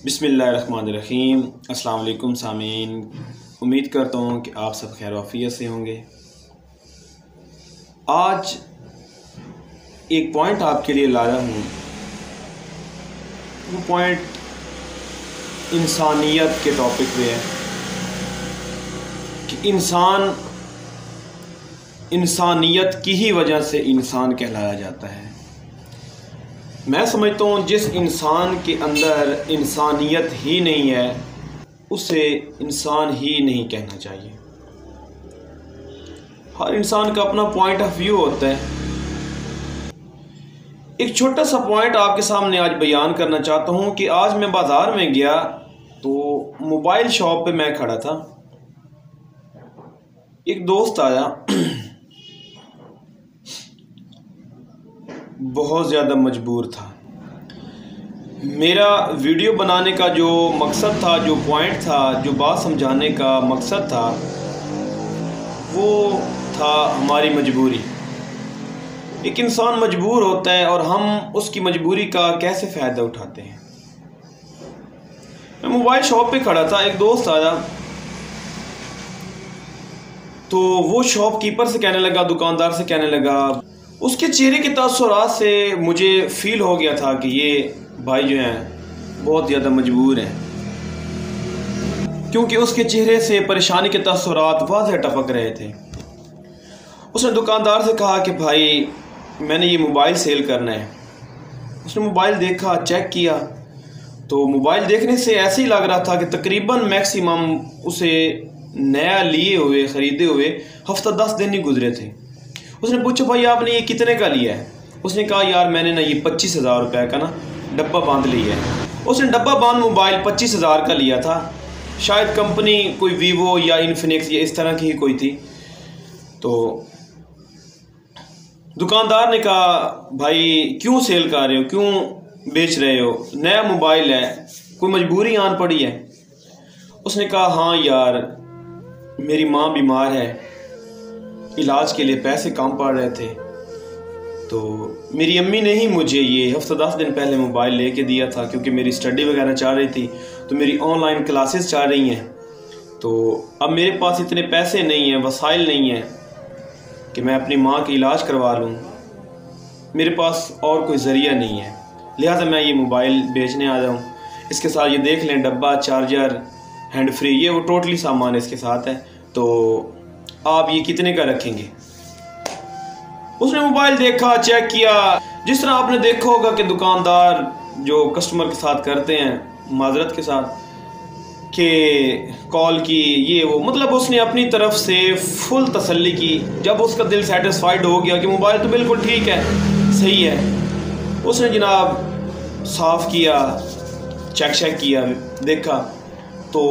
बिस्मिल्लाहिर्रहमानिर्रहीम। अस्सलाम वालेकुम सामीन, उम्मीद करता हूँ कि आप सब खैर वाफियत से होंगे। आज एक पॉइंट आपके लिए लाया हूँ। वो पॉइंट इंसानियत के टॉपिक पे है कि इंसानियत की ही वजह से इंसान कहलाया जाता है। मैं समझता हूँ जिस इंसान के अंदर इंसानियत ही नहीं है उसे इंसान ही नहीं कहना चाहिए। हर इंसान का अपना पॉइंट ऑफ व्यू होता है। एक छोटा सा पॉइंट आपके सामने आज बयान करना चाहता हूँ कि आज मैं बाज़ार में गया तो मोबाइल शॉप पे मैं खड़ा था। एक दोस्त आया, बहुत ज़्यादा मजबूर था। मेरा वीडियो बनाने का जो मकसद था, जो पॉइंट था, जो बात समझाने का मकसद था, वो था हमारी मजबूरी। एक इंसान मजबूर होता है और हम उसकी मजबूरी का कैसे फ़ायदा उठाते हैं। मैं मोबाइल शॉप पे खड़ा था, एक दोस्त आया तो वो शॉपकीपर से कहने लगा, दुकानदार से कहने लगा, उसके चेहरे के तासुरात से मुझे फील हो गया था कि ये भाई जो हैं बहुत ज़्यादा मजबूर हैं, क्योंकि उसके चेहरे से परेशानी के तासुरात वाज़ेह टपक रहे थे। उसने दुकानदार से कहा कि भाई मैंने ये मोबाइल सेल करना है। उसने मोबाइल देखा, चेक किया तो मोबाइल देखने से ऐसे ही लग रहा था कि तकरीबन मैक्सिमम उसे नया लिए हुए, ख़रीदे हुए हफ्ता 10 दिन ही गुजरे थे। उसने पूछा भाई आपने ये कितने का लिया है? उसने कहा यार मैंने ना ये 25,000 रुपये का ना डब्बा बांध लिया है। उसने डब्बा बांध मोबाइल 25,000 का लिया था। शायद कंपनी कोई वीवो या इन्फिनिक्स या इस तरह की ही कोई थी। तो दुकानदार ने कहा भाई क्यों सेल कर रहे हो, क्यों बेच रहे हो, नया मोबाइल है, कोई मजबूरी आन पड़ी है? उसने कहा हाँ यार मेरी माँ बीमार है, इलाज के लिए पैसे कम पड़ रहे थे, तो मेरी अम्मी ने ही मुझे ये हफ्ता 10 दिन पहले मोबाइल लेके दिया था, क्योंकि मेरी स्टडी वगैरह चल रही थी, तो मेरी ऑनलाइन क्लासेस चल रही हैं। तो अब मेरे पास इतने पैसे नहीं हैं, वसाइल नहीं हैं कि मैं अपनी माँ का इलाज करवा लूँ। मेरे पास और कोई ज़रिया नहीं है, लिहाजा मैं ये मोबाइल बेचने आ जाऊँ। इसके साथ ये देख लें डब्बा, चार्जर, हैंड फ्री, ये वो टोटली सामान इसके साथ है, तो आप ये कितने का रखेंगे? उसने मोबाइल देखा, चेक किया। जिस तरह आपने देखा होगा कि दुकानदार जो कस्टमर के साथ करते हैं माजरत के साथ कि कॉल की, ये वो, मतलब उसने अपनी तरफ से फुल तसल्ली की। जब उसका दिल सेटिस्फाइड हो गया कि मोबाइल तो बिल्कुल ठीक है, सही है, उसने जनाब साफ़ किया, चेक किया, देखा तो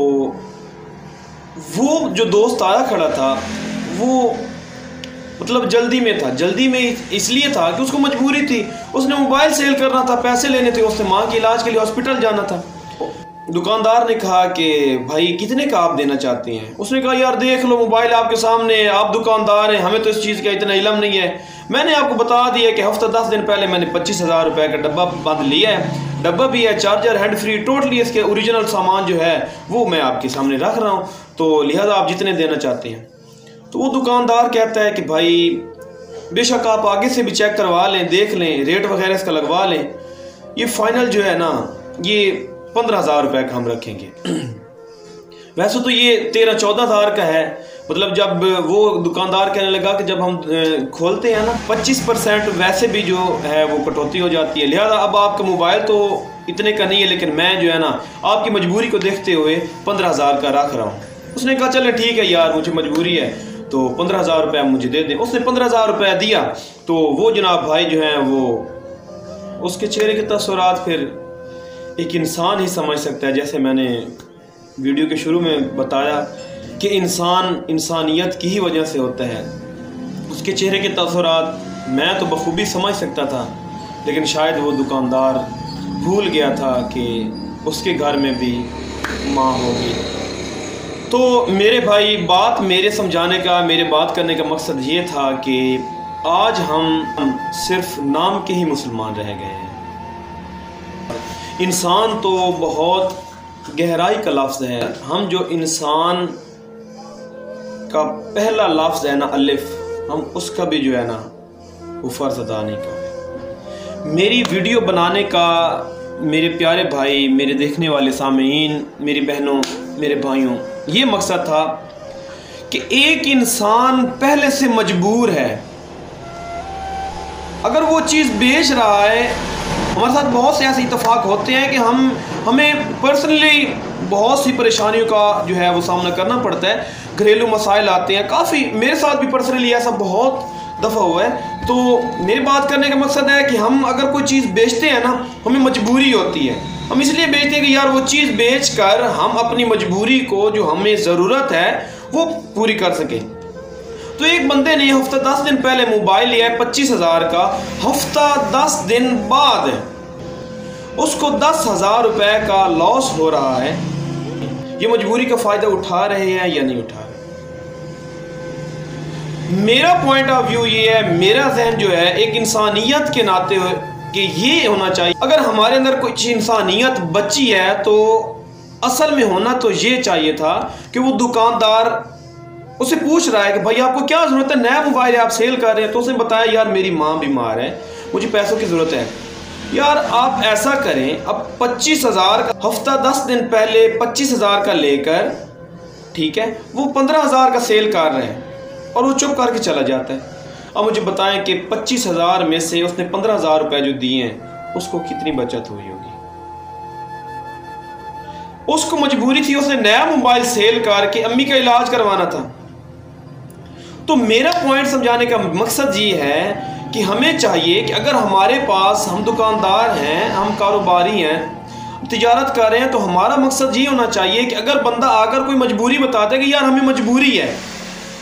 वो जो दोस्त आया खड़ा था वो मतलब जल्दी में था। जल्दी में इसलिए था कि उसको मजबूरी थी, उसने मोबाइल सेल करना था, पैसे लेने थे, उसने माँ के इलाज के लिए हॉस्पिटल जाना था। दुकानदार ने कहा कि भाई कितने का आप देना चाहते हैं? उसने कहा यार देख लो मोबाइल आपके सामने, आप दुकानदार हैं, हमें तो इस चीज़ का इतना इल्म नहीं है। मैंने आपको बता दिया कि हफ्ता 10 दिन पहले मैंने 25,000 रुपये का डब्बा बांध लिया है, डब्बा भी है, चार्जर, हैंड फ्री, टोटली इसके ओरिजिनल सामान जो है वो मैं आपके सामने रख रहा हूँ, तो लिहाजा आप जितने देना चाहते हैं। तो वो दुकानदार कहता है कि भाई बेशक आप आगे से भी चेक करवा लें, देख लें, रेट वगैरह इसका लगवा लें, ये फाइनल जो है ना ये 15,000 रुपये का हम रखेंगे। वैसे तो ये 13-14,000 का है। मतलब जब वो दुकानदार कहने लगा कि जब हम खोलते हैं ना 25% वैसे भी जो है वो कटौती हो जाती है, लिहाजा अब आपका मोबाइल तो इतने का नहीं है, लेकिन मैं जो है ना आपकी मजबूरी को देखते हुए 15,000 का रख रहा हूँ। उसने कहा चले ठीक है यार मुझे मजबूरी है, तो 15,000 रुपये मुझे दे दें। उसने 15,000 रुपये दिया तो वो जनाब भाई जो हैं वो उसके चेहरे के तासुरात फिर एक इंसान ही समझ सकता है। जैसे मैंने वीडियो के शुरू में बताया कि इंसान इंसानियत की ही वजह से होता है। उसके चेहरे के तासुरात मैं तो बखूबी समझ सकता था, लेकिन शायद वो दुकानदार भूल गया था कि उसके घर में भी माँ होगी। तो मेरे भाई बात मेरे समझाने का, मेरे बात करने का मकसद ये था कि आज हम सिर्फ नाम के ही मुसलमान रह गए हैं। इंसान तो बहुत गहराई का लफ्ज़ है। हम जो इंसान का पहला लफ्ज़ है ना अलिफ, हम उसका भी जो है ना वो फ़र्ज़ अदा नहीं कर रहे। मेरी वीडियो बनाने का मेरे प्यारे भाई, मेरे देखने वाले सामीन, मेरी बहनों, मेरे भाइयों, ये मकसद था कि एक इंसान पहले से मजबूर है, अगर वो चीज़ बेच रहा है। हमारे साथ बहुत से ऐसे इत्तेफाक होते हैं कि हमें पर्सनली बहुत सी परेशानियों का जो है वो सामना करना पड़ता है, घरेलू मसाइल आते हैं। काफ़ी मेरे साथ भी पर्सनली ऐसा बहुत दफ़ा हुआ है। तो मेरी बात करने का मकसद है कि हम अगर कोई चीज़ बेचते हैं ना, हमें मजबूरी होती है, हम इसलिए बेचते हैं कि यार वो चीज़ बेच कर हम अपनी मजबूरी को जो हमें ज़रूरत है वो पूरी कर सकें। तो एक बंदे ने हफ्ता 10 दिन पहले मोबाइल लिया है 25,000 का, हफ्ता 10 दिन बाद उसको 10,000 रुपये का लॉस हो रहा है। ये मजबूरी का फ़ायदा उठा रहे हैं या नहीं उठा रहे? मेरा पॉइंट ऑफ व्यू ये है, मेरा जहन जो है एक इंसानियत के नाते कि ये होना चाहिए, अगर हमारे अंदर कुछ इंसानियत बची है तो असल में होना तो ये चाहिए था कि वो दुकानदार उसे पूछ रहा है कि भाई आपको क्या ज़रूरत है, नया मोबाइल आप सेल कर रहे हैं, तो उसने बताया यार मेरी माँ बीमार है, मुझे पैसों की ज़रूरत है। यार आप ऐसा करें, अब 25,000 का हफ्ता 10 दिन पहले 25,000 का लेकर, ठीक है, वो 15,000 का सेल कर रहे हैं और वो चुप करके चला जाता है। अब मुझे बताएं कि 25,000 में से उसने 15,000 रुपये जो दिए हैं उसको कितनी बचत हुई होगी? उसको मजबूरी थी, उसने नया मोबाइल सेल करके अम्मी का इलाज करवाना था। तो मेरा पॉइंट समझाने का मकसद ये है कि हमें चाहिए कि अगर हमारे पास, हम दुकानदार हैं, हम कारोबारी हैं, तिजारत कर रहे हैं, तो हमारा मकसद ये होना चाहिए कि अगर बंदा आकर कोई मजबूरी बताता है कि यार हमें मजबूरी है,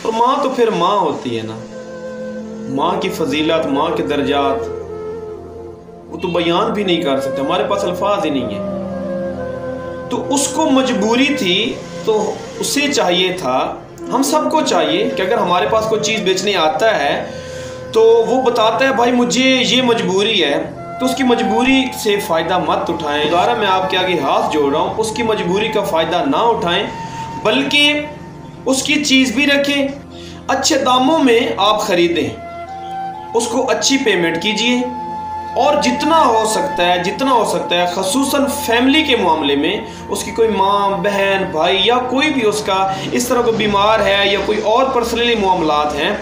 तो माँ तो फिर माँ होती है ना, माँ की फजीलत, माँ के दर्जात वो तो बयान भी नहीं कर सकते, हमारे पास अल्फाज ही नहीं है। तो उसको मजबूरी थी, तो उसे चाहिए था, हम सबको चाहिए कि अगर हमारे पास कोई चीज़ बेचने आता है तो वो बताता है भाई मुझे ये मजबूरी है, तो उसकी मजबूरी से फ़ायदा मत उठाएं। दोबारा मैं आपके आगे हाथ जोड़ रहा हूँ, उसकी मजबूरी का फ़ायदा ना उठाएं, बल्कि उसकी चीज़ भी रखें, अच्छे दामों में आप ख़रीदें, उसको अच्छी पेमेंट कीजिए, और जितना हो सकता है ख़ुसूसन फैमिली के मामले में, उसकी कोई माँ, बहन, भाई या कोई भी उसका इस तरह को बीमार है या कोई और पर्सनली मामलात हैं,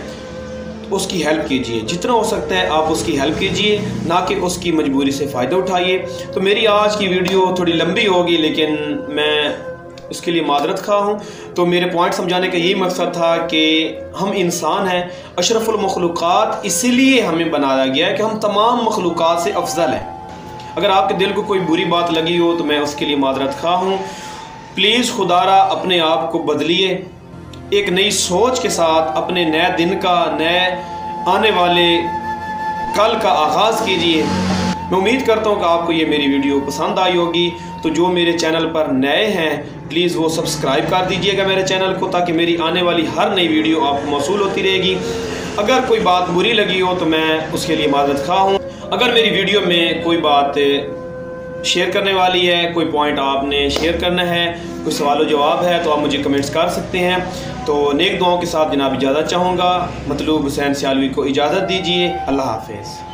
उसकी हेल्प कीजिए। जितना हो सकता है आप उसकी हेल्प कीजिए, ना कि उसकी मजबूरी से फ़ायदा उठाइए। तो मेरी आज की वीडियो थोड़ी लंबी होगी, लेकिन मैं उसके लिए मादरत खा हूँ। तो मेरे पॉइंट समझाने का यही मकसद था कि हम इंसान हैं, अशरफुल मखलूक़ात इसीलिए हमें बनाया गया है कि हम तमाम मखलूक़ात से अफजल हैं। अगर आपके दिल को कोई बुरी बात लगी हो तो मैं उसके लिए मादरत खा हूँ। प्लीज़ खुदारा अपने आप को बदलिए, एक नई सोच के साथ अपने नए दिन का, नए आने वाले कल का आगाज़ कीजिए। मैं उम्मीद करता हूँ कि आपको ये मेरी वीडियो पसंद आई होगी। तो जो मेरे चैनल पर नए हैं प्लीज़ वो सब्सक्राइब कर दीजिएगा मेरे चैनल को, ताकि मेरी आने वाली हर नई वीडियो आपको मौसूल होती रहेगी। अगर कोई बात बुरी लगी हो तो मैं उसके लिए माज़रत खा हूँ। अगर मेरी वीडियो में कोई बात शेयर करने वाली है, कोई पॉइंट आपने शेयर करना है, कोई सवाल जवाब है, तो आप मुझे कमेंट्स कर सकते हैं। तो नेक दुआओं के साथ जनाब इजाज़त चाहूँगा। मतलूब हुसैन सियालवी को इजाज़त दीजिए। अल्लाह हाफ़िज़।